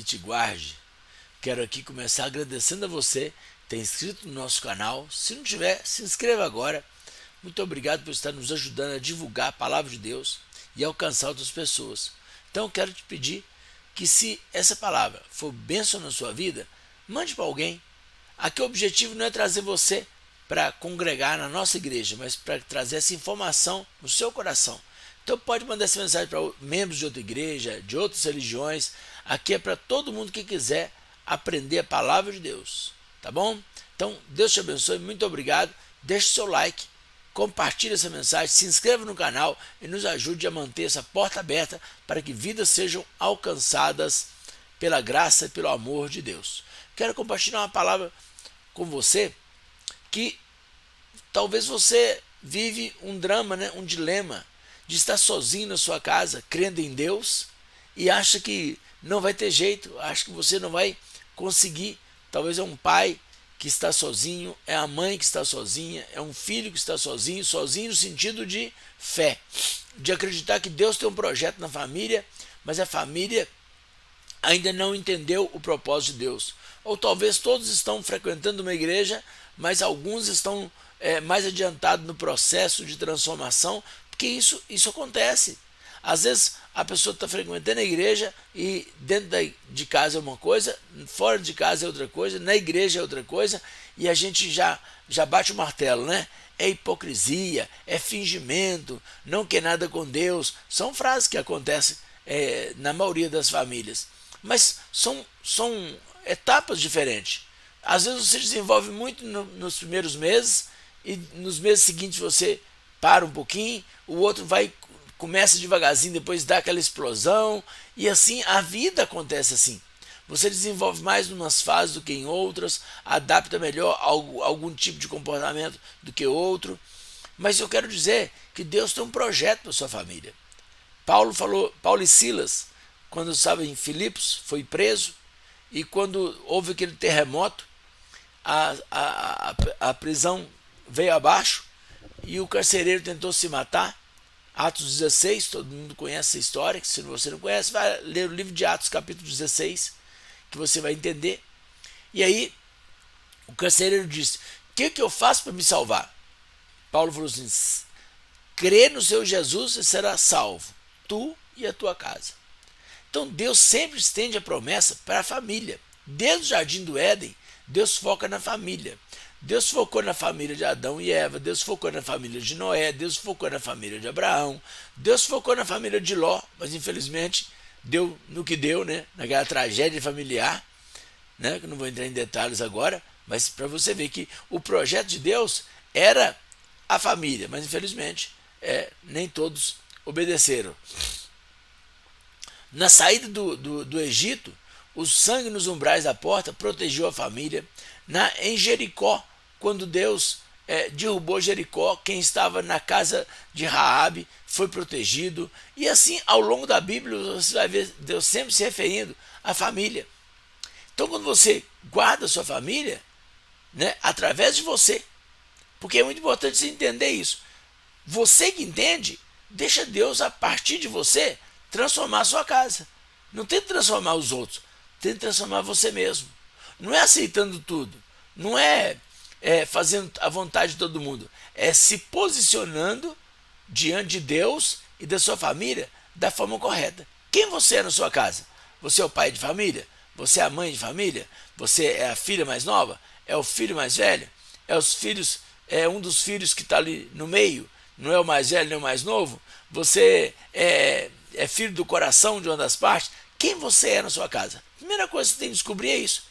te guarde. Quero aqui começar agradecendo a você que tem inscrito no nosso canal. Se não tiver, se inscreva agora. Muito obrigado por estar nos ajudando a divulgar a palavra de Deus e alcançar outras pessoas. Então quero te pedir que, se essa palavra for bênção na sua vida, mande para alguém. Aqui o objetivo não é trazer você para congregar na nossa igreja, mas para trazer essa informação no seu coração. Então pode mandar essa mensagem para membros de outra igreja, de outras religiões. Aqui é para todo mundo que quiser aprender a palavra de Deus, tá bom? Então Deus te abençoe, muito obrigado. Deixe seu like, compartilhe essa mensagem, se inscreva no canal e nos ajude a manter essa porta aberta para que vidas sejam alcançadas pela graça e pelo amor de Deus. Quero compartilhar uma palavra com você que talvez você vive um drama, um dilema de estar sozinho na sua casa, crendo em Deus, e acha que não vai ter jeito, acha que você não vai conseguir. Talvez é um pai que está sozinho, é a mãe que está sozinha, é um filho que está sozinho, sozinho no sentido de fé, de acreditar que Deus tem um projeto na família, mas a família ainda não entendeu o propósito de Deus. Ou talvez todos estão frequentando uma igreja, mas alguns estão mais adiantados no processo de transformação, porque isso acontece. Às vezes a pessoa está frequentando a igreja e dentro de casa é uma coisa, fora de casa é outra coisa, na igreja é outra coisa, e a gente já bate o martelo, né? É hipocrisia, é fingimento, não quer nada com Deus. São frases que acontecem na maioria das famílias, mas são etapas diferentes. Às vezes você desenvolve muito nos primeiros meses e nos meses seguintes você para um pouquinho, o outro começa devagarzinho, depois dá aquela explosão, e assim a vida acontece assim. Você desenvolve mais em umas fases do que em outras, adapta melhor algum tipo de comportamento do que outro, mas eu quero dizer que Deus tem um projeto para sua família. Paulo e Silas, quando estava em Filipos, foi preso, e quando houve aquele terremoto, a prisão veio abaixo e o carcereiro tentou se matar. Atos 16, todo mundo conhece essa história. Se você não conhece, vai ler o livro de Atos, capítulo 16, que você vai entender. E aí o carcereiro disse: o que eu faço para me salvar? Paulo falou assim: crê no seu Jesus e será salvo, tu e a tua casa. Então Deus sempre estende a promessa para a família. Desde o jardim do Éden, Deus foca na família. Deus focou na família de Adão e Eva, Deus focou na família de Noé, Deus focou na família de Abraão, Deus focou na família de Ló, mas infelizmente deu no que deu, né? Naquela tragédia familiar, né? Que eu não vou entrar em detalhes agora, mas para você ver que o projeto de Deus era a família, mas infelizmente nem todos obedeceram. Na saída do Egito, o sangue nos umbrais da porta protegeu a família. Em Jericó, quando Deus derrubou Jericó, quem estava na casa de Raabe foi protegido. E assim, ao longo da Bíblia, você vai ver Deus sempre se referindo à família. Então, quando você guarda a sua família, né, através de você, porque é muito importante você entender isso. Você que entende, deixa Deus, a partir de você, transformar a sua casa. Não tenta transformar os outros, tenta transformar você mesmo. Não é aceitando tudo, não é fazendo a vontade de todo mundo, é se posicionando diante de Deus e da sua família da forma correta. Quem você é na sua casa? Você é o pai de família? Você é a mãe de família? Você é a filha mais nova? É o filho mais velho? É um dos filhos que está ali no meio? Não é o mais velho nem o mais novo? Você é filho do coração de uma das partes? Quem você é na sua casa? A primeira coisa que você tem que descobrir é isso.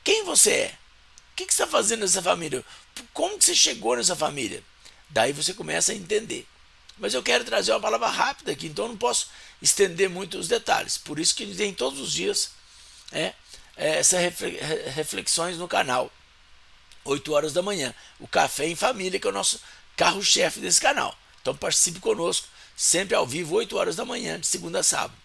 Quem você é? O que você está fazendo nessa família? Como que você chegou nessa família? Daí você começa a entender. Mas eu quero trazer uma palavra rápida aqui, então eu não posso estender muito os detalhes. Por isso que a gente tem todos os dias essas reflexões no canal. 8 horas da manhã. O Café em Família, que é o nosso carro-chefe desse canal. Então participe conosco, sempre ao vivo, 8 horas da manhã, de segunda a sábado.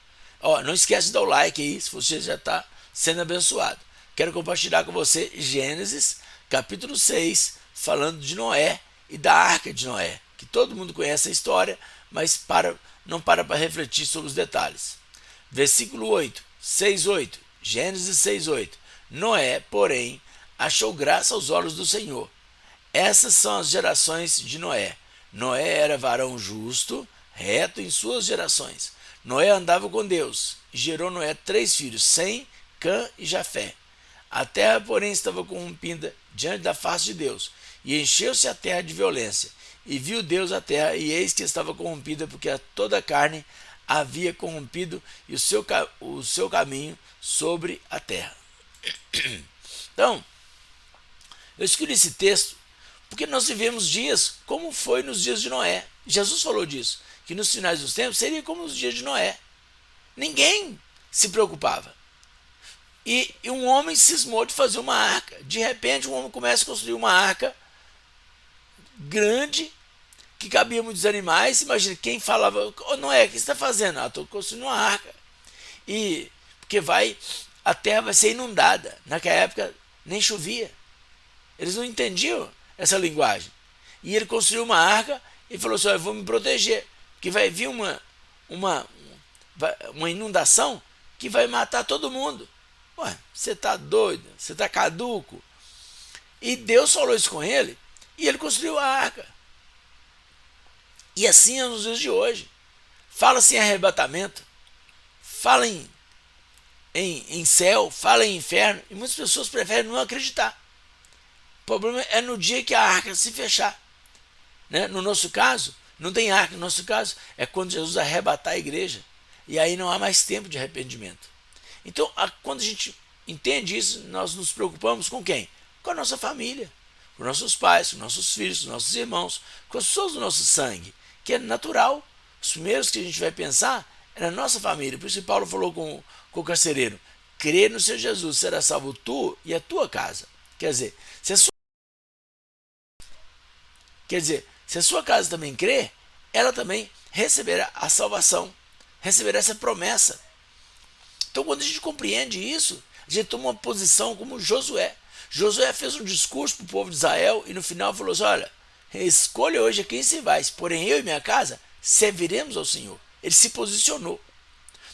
Não esquece de dar o like aí, se você já está sendo abençoado. Quero compartilhar com você Gênesis, capítulo 6, falando de Noé e da Arca de Noé, que todo mundo conhece a história, mas não para refletir sobre os detalhes. Versículo 8, 6, 8. Gênesis 6:8. Noé, porém, achou graça aos olhos do Senhor. Essas são as gerações de Noé. Noé era varão justo, reto em suas gerações. Noé andava com Deus e gerou Noé 3 filhos, Sem, Cã e Jafé. A terra, porém, estava corrompida diante da face de Deus, e encheu-se a terra de violência. E viu Deus a terra, e eis que estava corrompida, porque toda a carne havia corrompido e o seu caminho sobre a terra. Então, eu escolhi esse texto porque nós vivemos dias como foi nos dias de Noé. Jesus falou disso, que nos finais dos tempos seria como os dias de Noé. Ninguém se preocupava. E um homem cismou de fazer uma arca. De repente, um homem começa a construir uma arca grande, que cabia muitos animais. Imagina, quem falava, Noé, o que você está fazendo? Estou construindo uma arca. E porque a terra vai ser inundada. Naquela época nem chovia. Eles não entendiam essa linguagem. E ele construiu uma arca e falou assim: eu vou me proteger, porque vai vir uma inundação que vai matar todo mundo. Ué, você está doido? Você está caduco? E Deus falou isso com ele e ele construiu a arca. E assim é nos dias de hoje. Fala-se em arrebatamento, fala em céu, fala em inferno, e muitas pessoas preferem não acreditar. O problema é no dia que a arca se fechar. Né? No nosso caso, não tem arca. No nosso caso, é quando Jesus arrebatar a igreja. E aí não há mais tempo de arrependimento. Então, quando a gente entende isso, nós nos preocupamos com quem? Com a nossa família, com nossos pais, com nossos filhos, com nossos irmãos, com as pessoas do nosso sangue, que é natural. Os primeiros que a gente vai pensar é na nossa família. Por isso que Paulo falou com o carcereiro: crê no Senhor Jesus, será salvo tu e a tua casa. Quer dizer, se a sua casa também crer, ela também receberá a salvação, receberá essa promessa. Então, quando a gente compreende isso, a gente toma uma posição como Josué. Josué fez um discurso para o povo de Israel e no final falou assim: olha, escolha hoje a quem se vai, porém eu e minha casa serviremos ao Senhor. Ele se posicionou.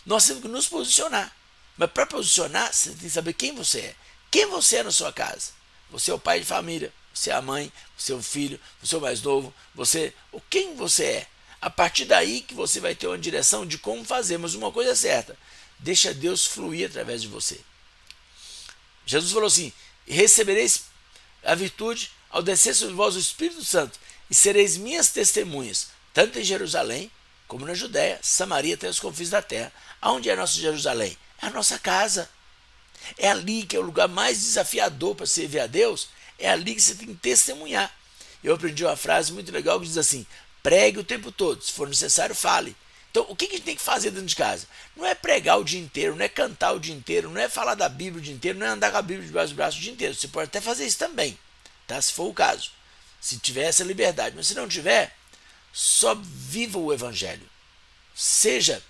Nós temos que nos posicionar. Mas para posicionar, você tem que saber quem você é. Quem você é na sua casa? Você é o pai de família, você é a mãe, você é o filho, você é o mais novo, quem você é. A partir daí que você vai ter uma direção de como fazer, mas uma coisa é certa: deixa Deus fluir através de você. Jesus falou assim: recebereis a virtude ao descer sobre vós o Espírito Santo, e sereis minhas testemunhas, tanto em Jerusalém, como na Judéia, Samaria, até os confins da terra. Aonde é a nossa Jerusalém? É a nossa casa. É ali que é o lugar mais desafiador para servir a Deus. É ali que você tem que testemunhar. Eu aprendi uma frase muito legal que diz assim: pregue o tempo todo, se for necessário, fale. Então, o que a gente tem que fazer dentro de casa? Não é pregar o dia inteiro, não é cantar o dia inteiro, não é falar da Bíblia o dia inteiro, não é andar com a Bíblia debaixo do braço o dia inteiro. Você pode até fazer isso também, tá? Se for o caso, se tiver essa liberdade. Mas se não tiver, só viva o Evangelho. Seja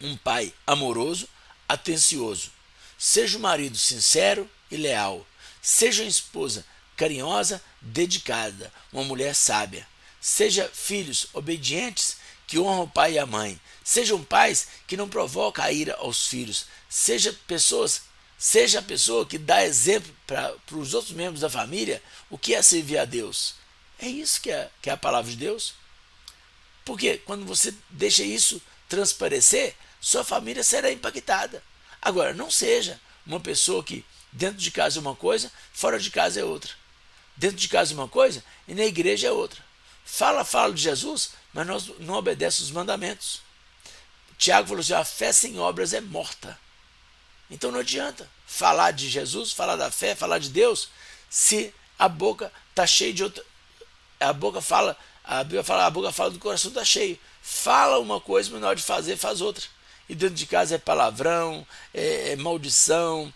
um pai amoroso, atencioso. Seja um marido sincero e leal. Seja uma esposa carinhosa, dedicada, uma mulher sábia. Seja filhos obedientes que honram o pai e a mãe. Sejam pais que não provocam a ira aos filhos. Seja a pessoa que dá exemplo para os outros membros da família o que é servir a Deus. É isso que é a palavra de Deus. Porque quando você deixa isso transparecer, sua família será impactada. Agora, não seja uma pessoa que dentro de casa é uma coisa, fora de casa é outra. Dentro de casa é uma coisa e na igreja é outra. Fala de Jesus, mas não obedece os mandamentos. Tiago falou assim: a fé sem obras é morta. Então não adianta falar de Jesus, falar da fé, falar de Deus, se a boca está cheia de outra. A boca fala do coração está cheio. Fala uma coisa, mas na hora de fazer, faz outra. E dentro de casa é palavrão, é maldição,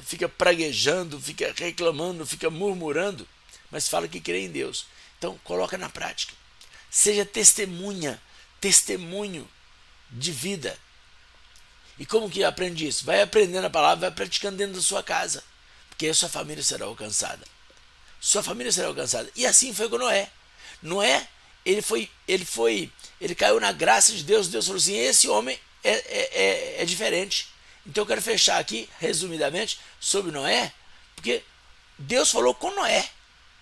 fica praguejando, fica reclamando, fica murmurando, mas fala que crê em Deus. Então, coloca na prática. Seja testemunho de vida. E como que aprende isso? Vai aprendendo a palavra, vai praticando dentro da sua casa, porque aí a sua família será alcançada. Sua família será alcançada. E assim foi com Noé. Noé, ele caiu na graça de Deus. Deus falou assim: esse homem é diferente. Então eu quero fechar aqui, resumidamente, sobre Noé, porque Deus falou com Noé.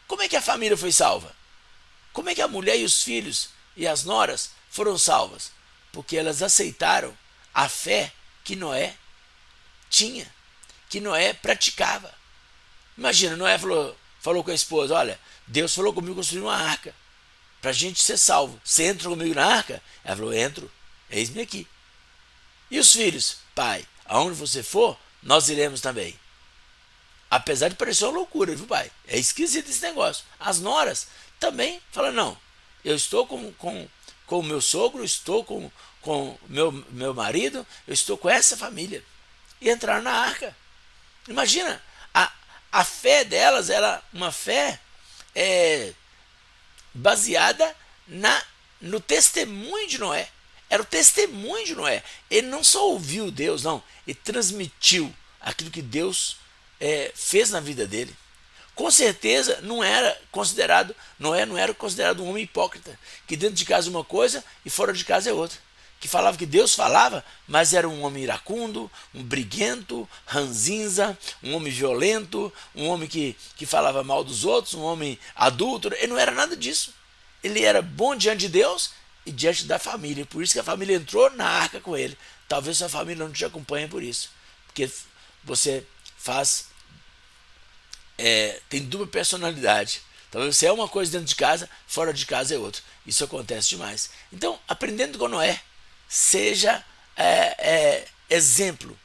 Como é que a família foi salva? Como é que a mulher e os filhos e as noras foram salvas? Porque elas aceitaram a fé que Noé tinha, que Noé praticava. Imagina, Noé falou com a esposa, olha, Deus falou comigo construir uma arca, para a gente ser salvo. Você entra comigo na arca? Ela falou, entro, eis-me aqui. E os filhos? Pai, aonde você for, nós iremos também. Apesar de parecer uma loucura, viu, pai? É esquisito esse negócio. As noras também falam, não, eu estou com o meu sogro, estou com o meu marido, eu estou com essa família. E entraram na arca. Imagina, a fé delas era uma fé baseada no testemunho de Noé. Era o testemunho de Noé. Ele não só ouviu Deus, não, ele transmitiu aquilo que Deus fez na vida dele. Com certeza Noé não era considerado um homem hipócrita, que dentro de casa é uma coisa e fora de casa é outra. Que falava que Deus falava, mas era um homem iracundo, um briguento, ranzinza, um homem violento, um homem que falava mal dos outros, um homem adúltero. Ele não era nada disso. Ele era bom diante de Deus e diante da família. Por isso que a família entrou na arca com ele. Talvez sua família não te acompanhe por isso. Porque você tem dupla personalidade. Talvez você é uma coisa dentro de casa, fora de casa é outra. Isso acontece demais. Então, aprendendo com Noé, seja exemplo.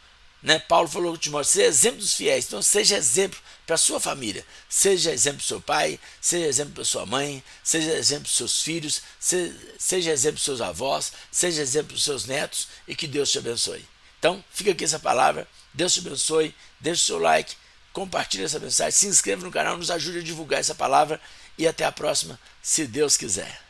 Né? Paulo falou com Timóteo, seja exemplo dos fiéis. Então, seja exemplo para a sua família. Seja exemplo do seu pai, seja exemplo da sua mãe, seja exemplo dos seus filhos, seja exemplo dos seus avós, seja exemplo dos seus netos e que Deus te abençoe. Então, fica aqui essa palavra. Deus te abençoe. Deixe o seu like, compartilhe essa mensagem, se inscreva no canal, nos ajude a divulgar essa palavra e até a próxima, se Deus quiser.